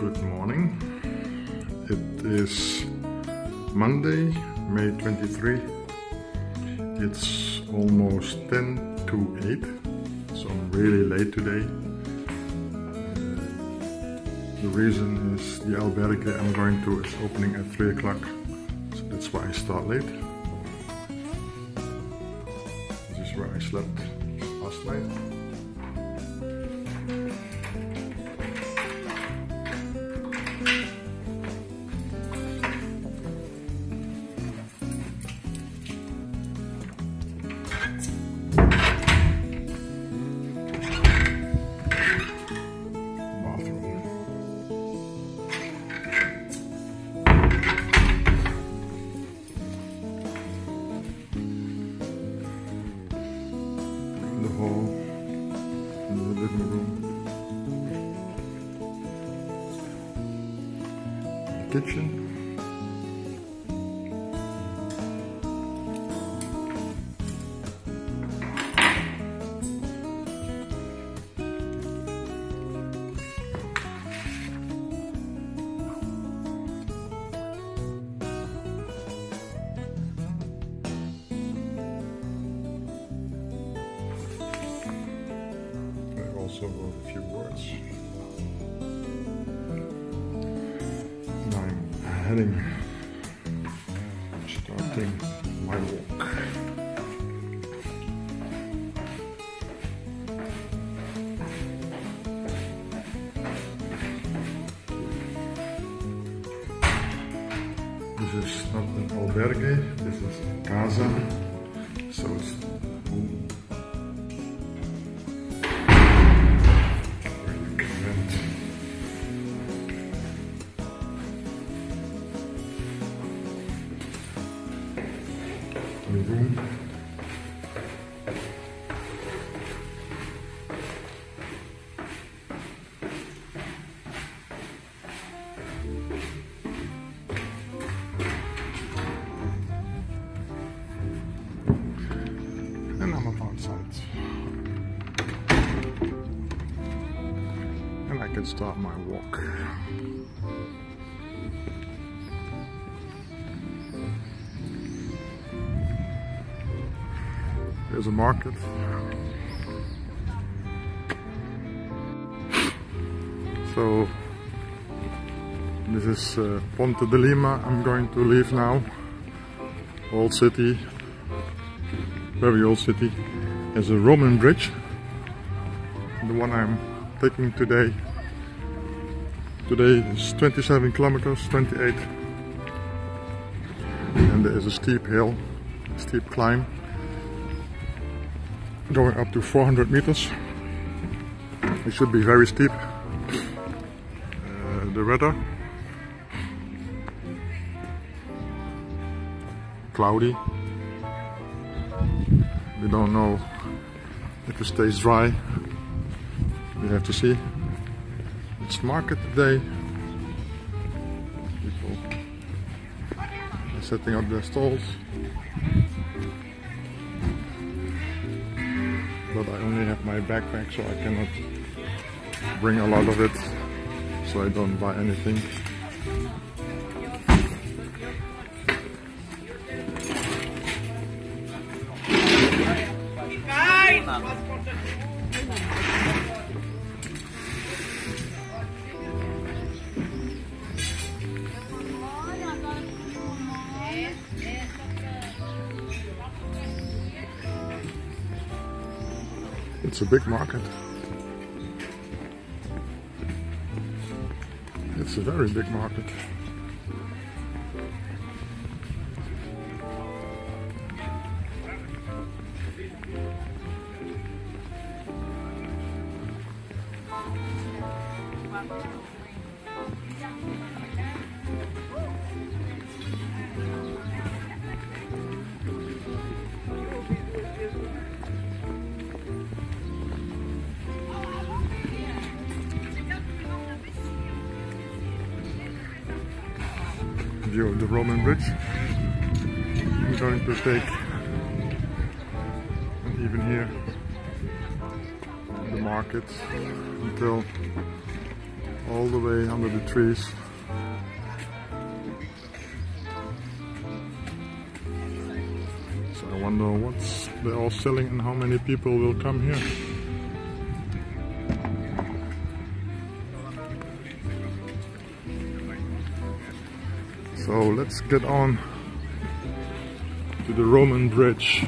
Good morning. It is Monday, May 23. It's almost 10 to 8, so I'm really late today. The reason is the albergue I'm going to is opening at 3 o'clock, so that's why I start late. This is where I slept last night. The hall, in the living room, the kitchen, also wrote a few words. And I'm starting my walk. This is not an albergue, this is a casa, so it's home. Room. And I'm outside. And I can start my walk. There's a market. So this is Ponte de Lima. I'm going to leave now. Old city, very old city. There's a Roman bridge. The one I'm taking today. Today is 27 kilometers, 28. And there is a steep hill, a steep climb, going up to 400 meters. It should be very steep. The weather, cloudy. We don't know if it stays dry. We have to see. It's market today. People are setting up their stalls. But I only have my backpack, so I cannot bring a lot of it, so I don't buy anything. It's a big market. It's a very big market. View of the Roman bridge. I'm going to take, and even here, the market until all the way under the trees. So I wonder what they're all selling and how many people will come here. So let's get on to the Roman bridge.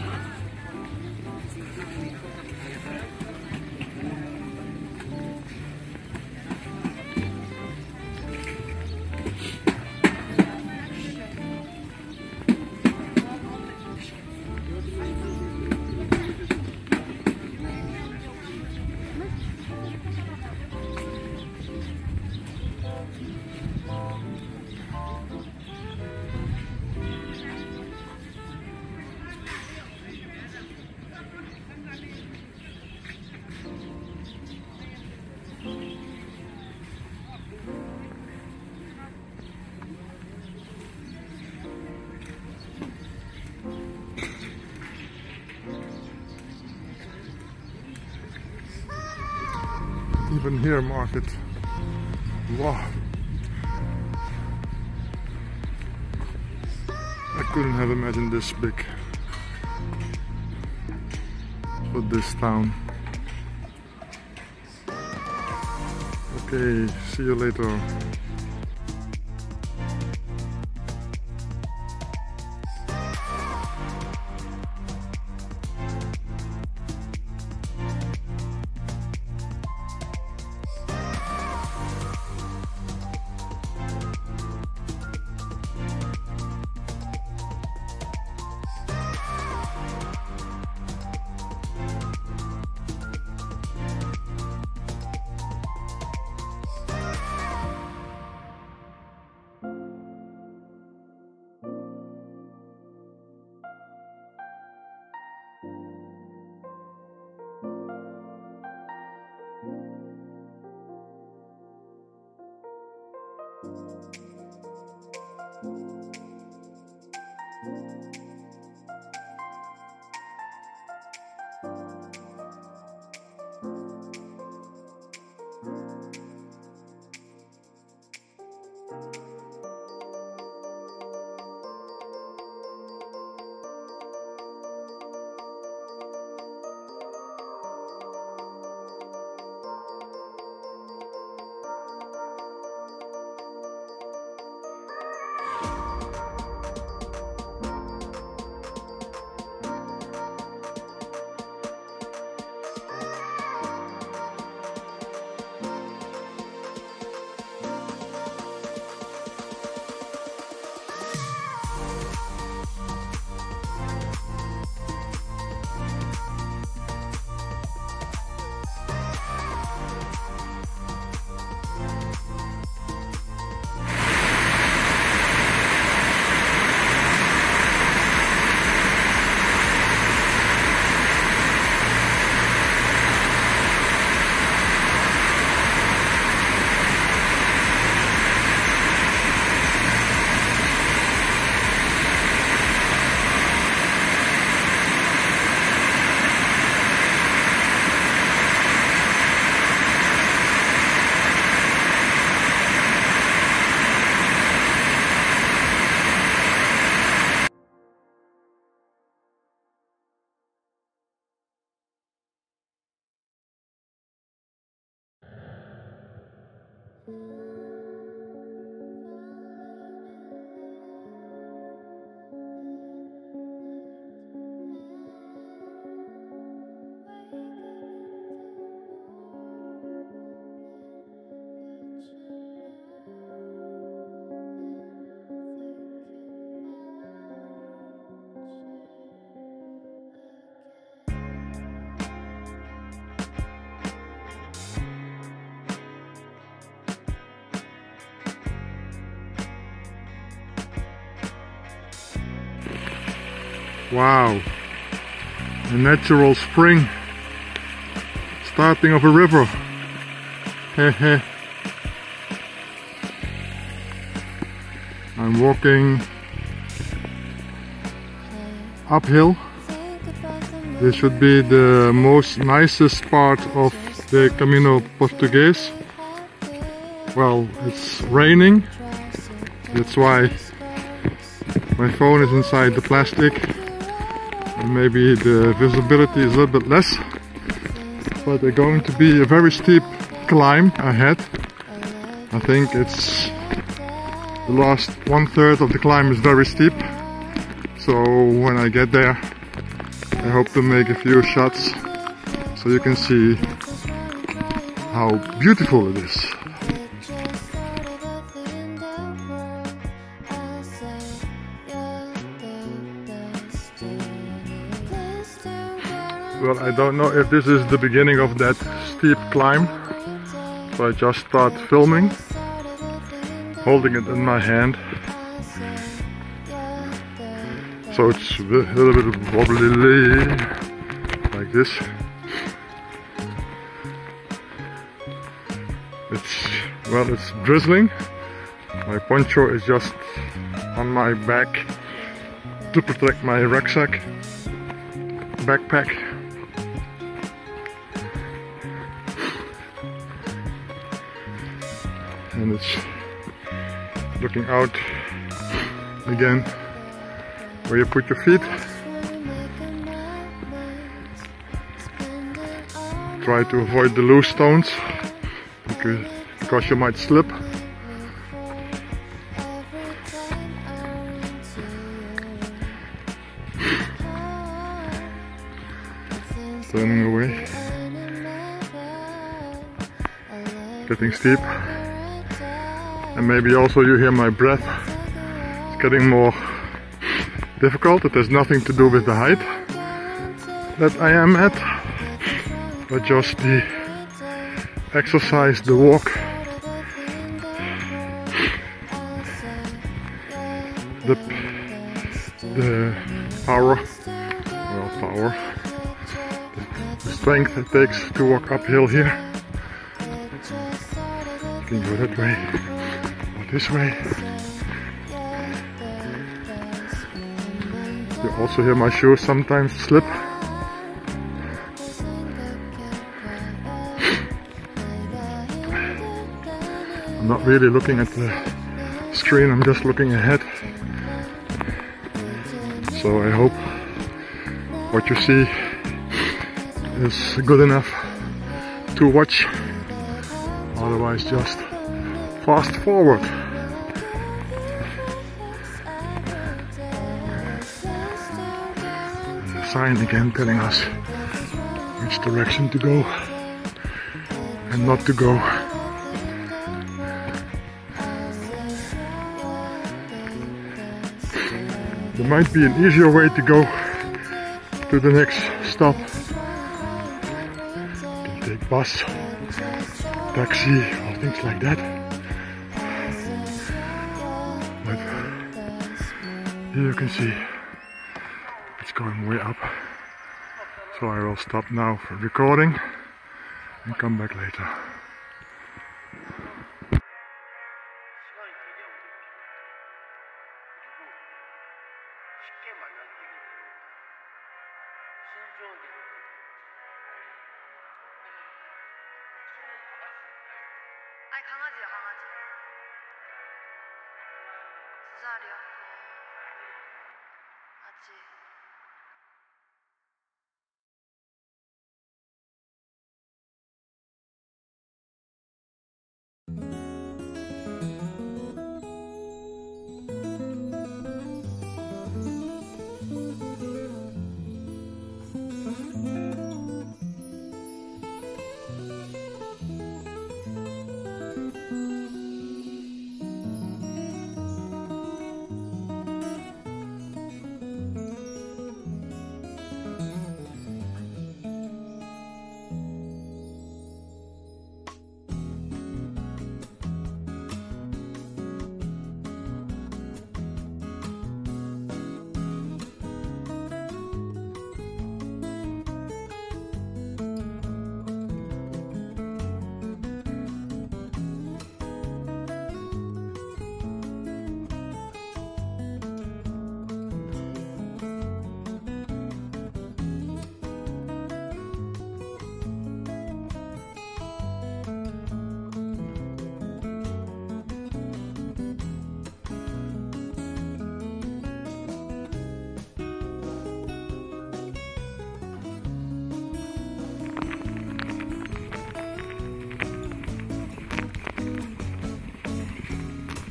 Even here, market. Wow. I couldn't have imagined this big for this town. Okay, see you later. Wow, a natural spring, starting of a river. Hehe. I'm walking uphill. This should be the most nicest part of the Caminho Portuguese. Well, it's raining. That's why my phone is inside the plastic. And maybe the visibility is a little bit less. But there's going to be a very steep climb ahead. I think it's the last 1/3 of the climb is very steep. So when I get there, I hope to make a few shots so you can see how beautiful it is. Well, I don't know if this is the beginning of that steep climb, so I just start filming, holding it in my hand. So it's a little bit wobbly, like this. It's drizzling. My poncho is just on my back to protect my rucksack, backpack. And it's looking out again where you put your feet. Try to avoid the loose stones because you might slip. Turning away. Getting steep. And maybe also you hear my breath. It's getting more difficult. It has nothing to do with the height that I am at, but just the exercise, the walk, the power, the strength it takes to walk uphill here. You can go that way or this way. You also hear my shoes sometimes slip. I'm not really looking at the screen, I'm just looking ahead. So I hope what you see is good enough to watch. Otherwise just fast forward. Sign again telling us which direction to go and not to go. There might be an easier way to go to the next stop. You can take bus, taxi, or things like that. But here you can see it's going way up. So I will stop now for recording and come back later. 강아지야, 강아지. 2살이야. 아직.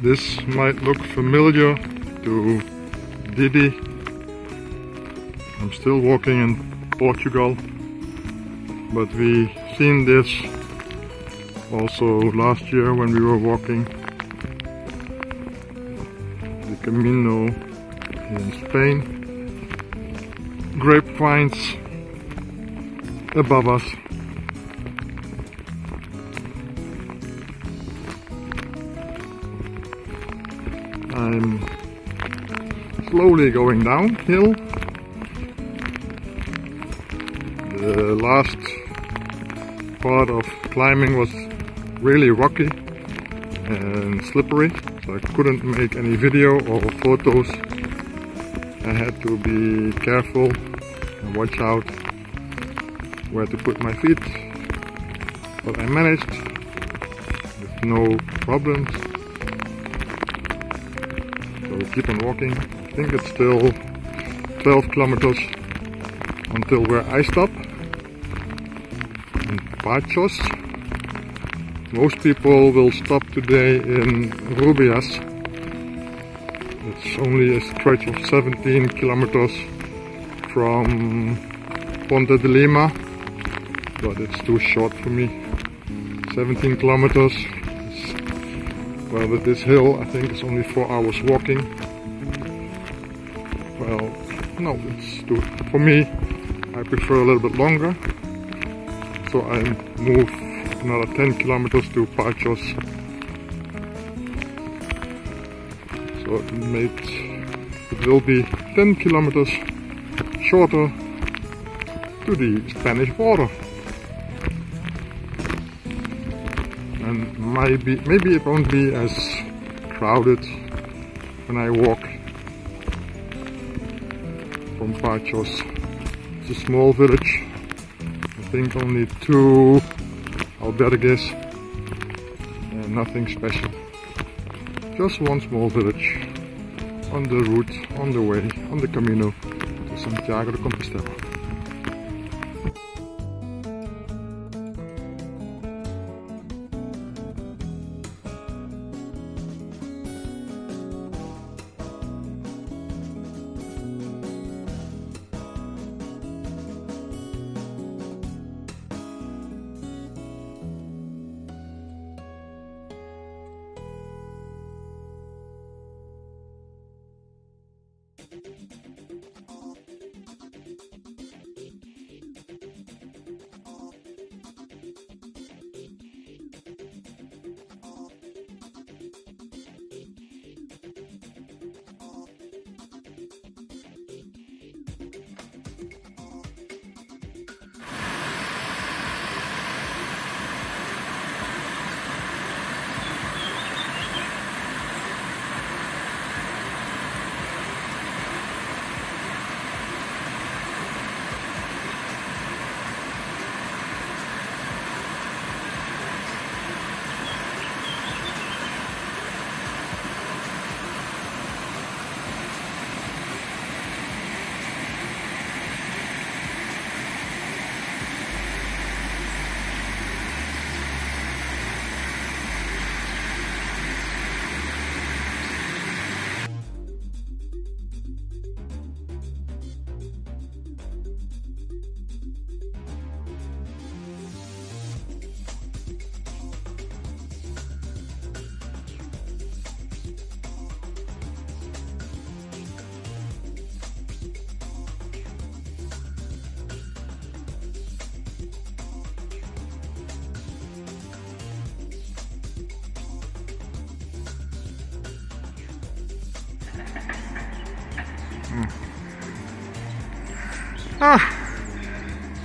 This might look familiar to Didi. I'm still walking in Portugal, but we seen this also last year when we were walking the Camino in Spain. Grapevines above us. I'm slowly going downhill. The last part of climbing was really rocky and slippery, so I couldn't make any video or photos. I had to be careful and watch out where to put my feet, but I managed with no problems. So we keep on walking. I think it's still 12 kilometers until where I stop in Baços. Most people will stop today in Rubias. It's only a stretch of 17 kilometers from Ponte de Lima, but it's too short for me. 17 kilometers. Well, with this hill, I think it's only 4 hours walking. Well, no, it's too. For me, I prefer a little bit longer. So I move another 10 kilometers to Baços. So it will be 10 kilometers shorter to the Spanish border. And maybe it won't be as crowded when I walk from Baços. It's a small village. I think only 2 albergues and nothing special. Just one small village on the route, on the way, on the Camino to Santiago de Compostela.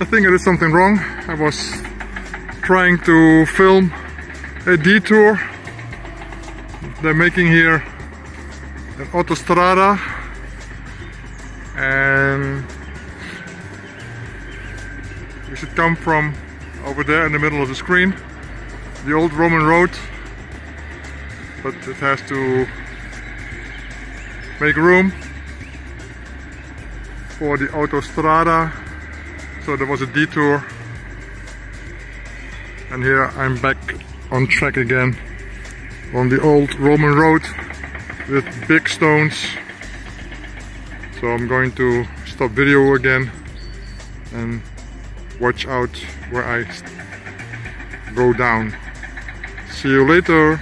I think I did something wrong. I was trying to film a detour they're making here an autostrada, and you should come from over there in the middle of the screen, the old Roman road, but it has to make room for the autostrada, so there was a detour, and here I'm back on track again on the old Roman road with big stones. So I'm going to stop video again and watch out where I go down. See you later.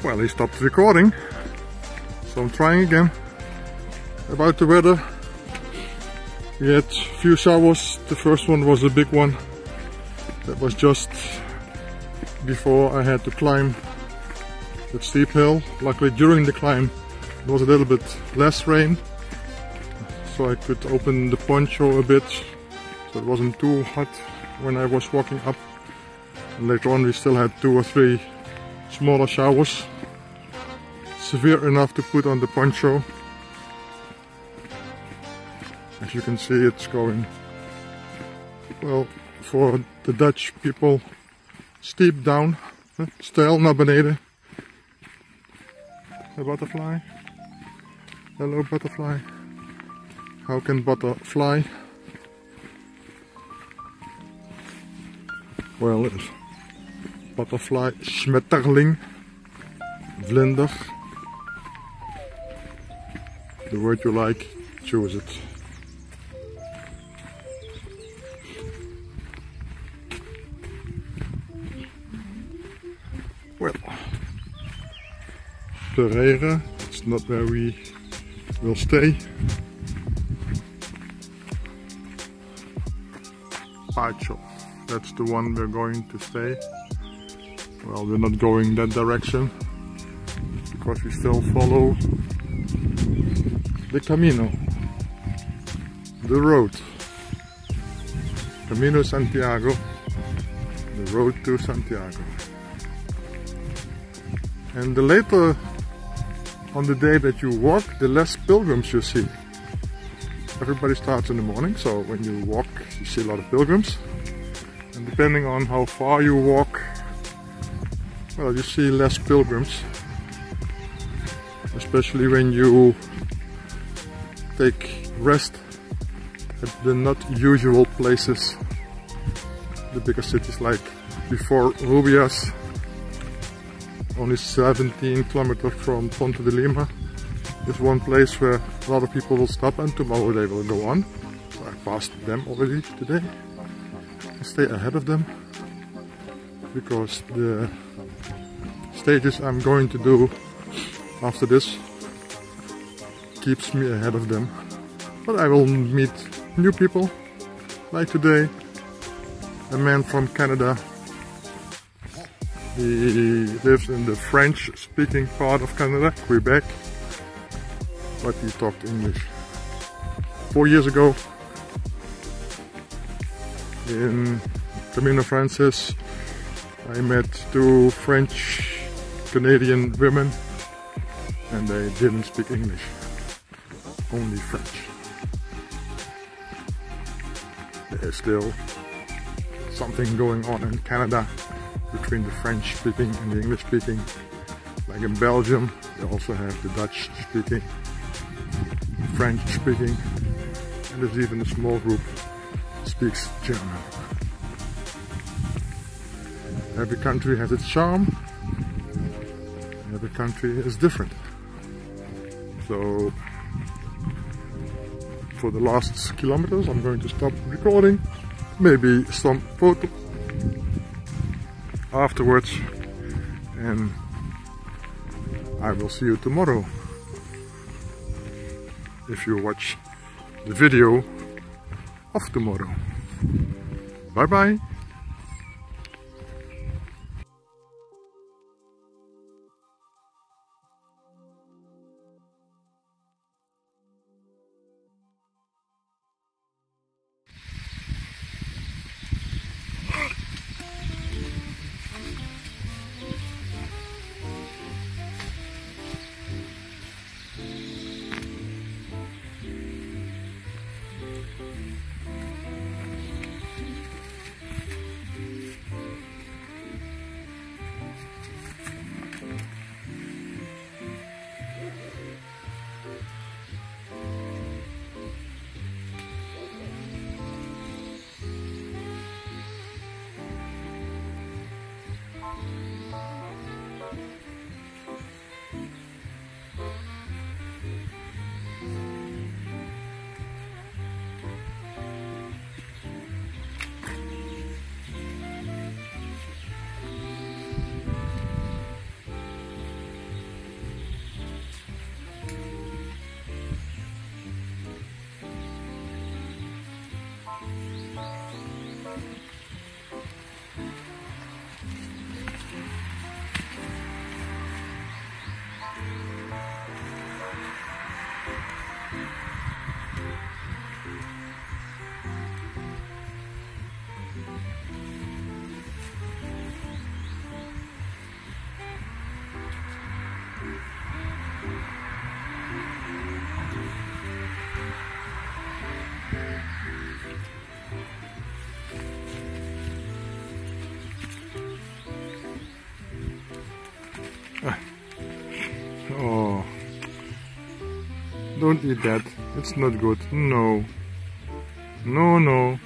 Well, he stopped recording, so I'm trying again. About the weather, we had a few showers. The first one was a big one. That was just before I had to climb that steep hill. Luckily during the climb there was a little bit less rain, so I could open the poncho a bit, so it wasn't too hot when I was walking up. And later on we still had 2 or 3 smaller showers, severe enough to put on the poncho. As you can see, it's going, well, for the Dutch people, steep down, steil naar beneden. A butterfly. Hello butterfly. How can butter fly? Well, it's butterfly, schmetterling, vlinder. The word you like, choose it. Well, Pereira, it's not where we will stay. Pacho, that's the one we're going to stay. Well, we're not going that direction because we still follow the Camino, the road, Camino Santiago, the road to Santiago. And the later on the day that you walk, the less pilgrims you see. Everybody starts in the morning, so when you walk you see a lot of pilgrims. And depending on how far you walk, well, you see less pilgrims. Especially when you take rest at the not usual places. The bigger cities like before Rubias, only 17 kilometers from Ponte de Lima, is one place where a lot of people will stop, and tomorrow they will go on. So I passed them already today. I stay ahead of them because the stages I'm going to do after this keeps me ahead of them. But I will meet new people, like today, a man from Canada. He lives in the French-speaking part of Canada, Quebec, but he talked English. 4 years ago, in Camino Frances, I met 2 French-Canadian women, and they didn't speak English, only French. There's still something going on in Canada between the French speaking and the English speaking. Like in Belgium, they also have the Dutch speaking, French speaking. and there's even a small group speaks German. Every country has its charm. Every country is different. So for the last kilometers I'm going to stop recording, maybe some photo afterwards, and I will see you tomorrow if you watch the video of tomorrow. Bye bye. Oh, don't eat that. It's not good. No. No, no.